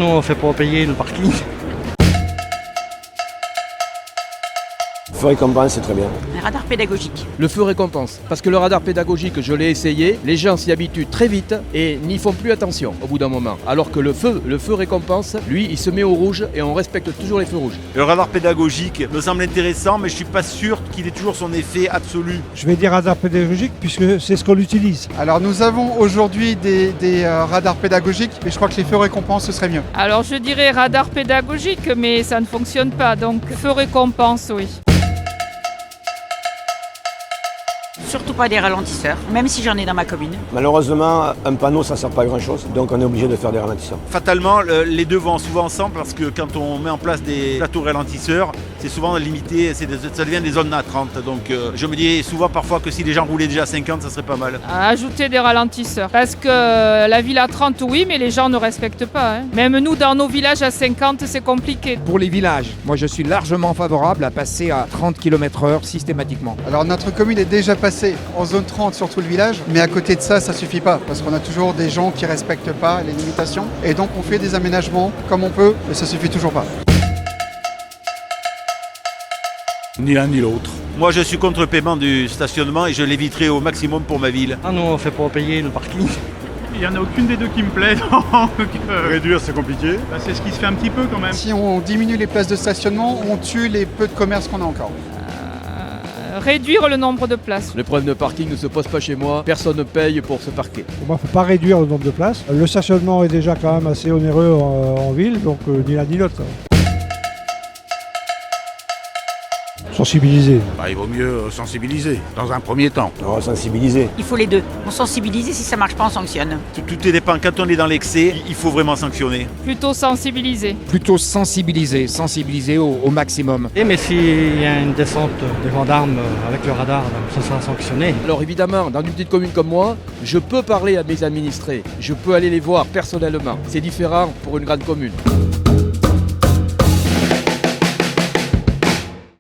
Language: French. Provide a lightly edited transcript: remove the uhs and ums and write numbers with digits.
nous on fait pas payer le parking. Feu récompense, c'est très bien. Un radar pédagogique. Le feu récompense. Parce que le radar pédagogique, je l'ai essayé, les gens s'y habituent très vite et n'y font plus attention au bout d'un moment. Alors que le feu récompense, lui, il se met au rouge et on respecte toujours les feux rouges. Le radar pédagogique me semble intéressant, mais je ne suis pas sûr qu'il ait toujours son effet absolu. Je vais dire radar pédagogique puisque c'est ce qu'on utilise. Alors nous avons aujourd'hui des radars pédagogiques, mais je crois que les feux récompenses ce serait mieux. Alors je dirais radar pédagogique, mais ça ne fonctionne pas, donc feu récompense, oui. Surtout pas des ralentisseurs, même si j'en ai dans ma commune. Malheureusement, un panneau, ça ne sert pas à grand-chose, donc on est obligé de faire des ralentisseurs. Fatalement, les deux vont souvent ensemble parce que quand on met en place des plateaux ralentisseurs, c'est souvent limité, ça devient des zones à 30. Donc je me dis souvent parfois que si les gens roulaient déjà à 50, ça serait pas mal. À ajouter des ralentisseurs. Parce que la ville à 30, oui, mais les gens ne respectent pas. Même nous, dans nos villages à 50, c'est compliqué. Pour les villages, moi je suis largement favorable à passer à 30 km/h systématiquement. Alors notre commune est déjà passée en zone 30 sur tout le village, mais à côté de ça, ça suffit pas, parce qu'on a toujours des gens qui respectent pas les limitations, et donc on fait des aménagements comme on peut, mais ça suffit toujours pas. Ni l'un ni l'autre. Moi je suis contre le paiement du stationnement et je l'éviterai au maximum pour ma ville. Nous on fait pas payer le parking. Il n'y en a aucune des deux qui me plaît, donc Réduire, c'est compliqué. c'est ce qui se fait un petit peu quand même. Si on diminue les places de stationnement, on tue les peu de commerces qu'on a encore. Réduire le nombre de places. Le problème de parking ne se pose pas chez moi, personne ne paye pour se parquer. Pour moi, il ne faut pas réduire le nombre de places. Le stationnement est déjà quand même assez onéreux en ville, donc ni l'un ni l'autre. Sensibiliser. Il vaut mieux sensibiliser, dans un premier temps. On va sensibiliser. Il faut les deux. On sensibilise et si ça marche pas, on sanctionne. Tout dépend, quand on est dans l'excès, il faut vraiment sanctionner. Plutôt sensibiliser. Plutôt sensibiliser au maximum. Mais s'il y a une descente des gendarmes avec le radar, ça sera sanctionné. Alors évidemment, dans une petite commune comme moi, je peux parler à mes administrés, je peux aller les voir personnellement. C'est différent pour une grande commune.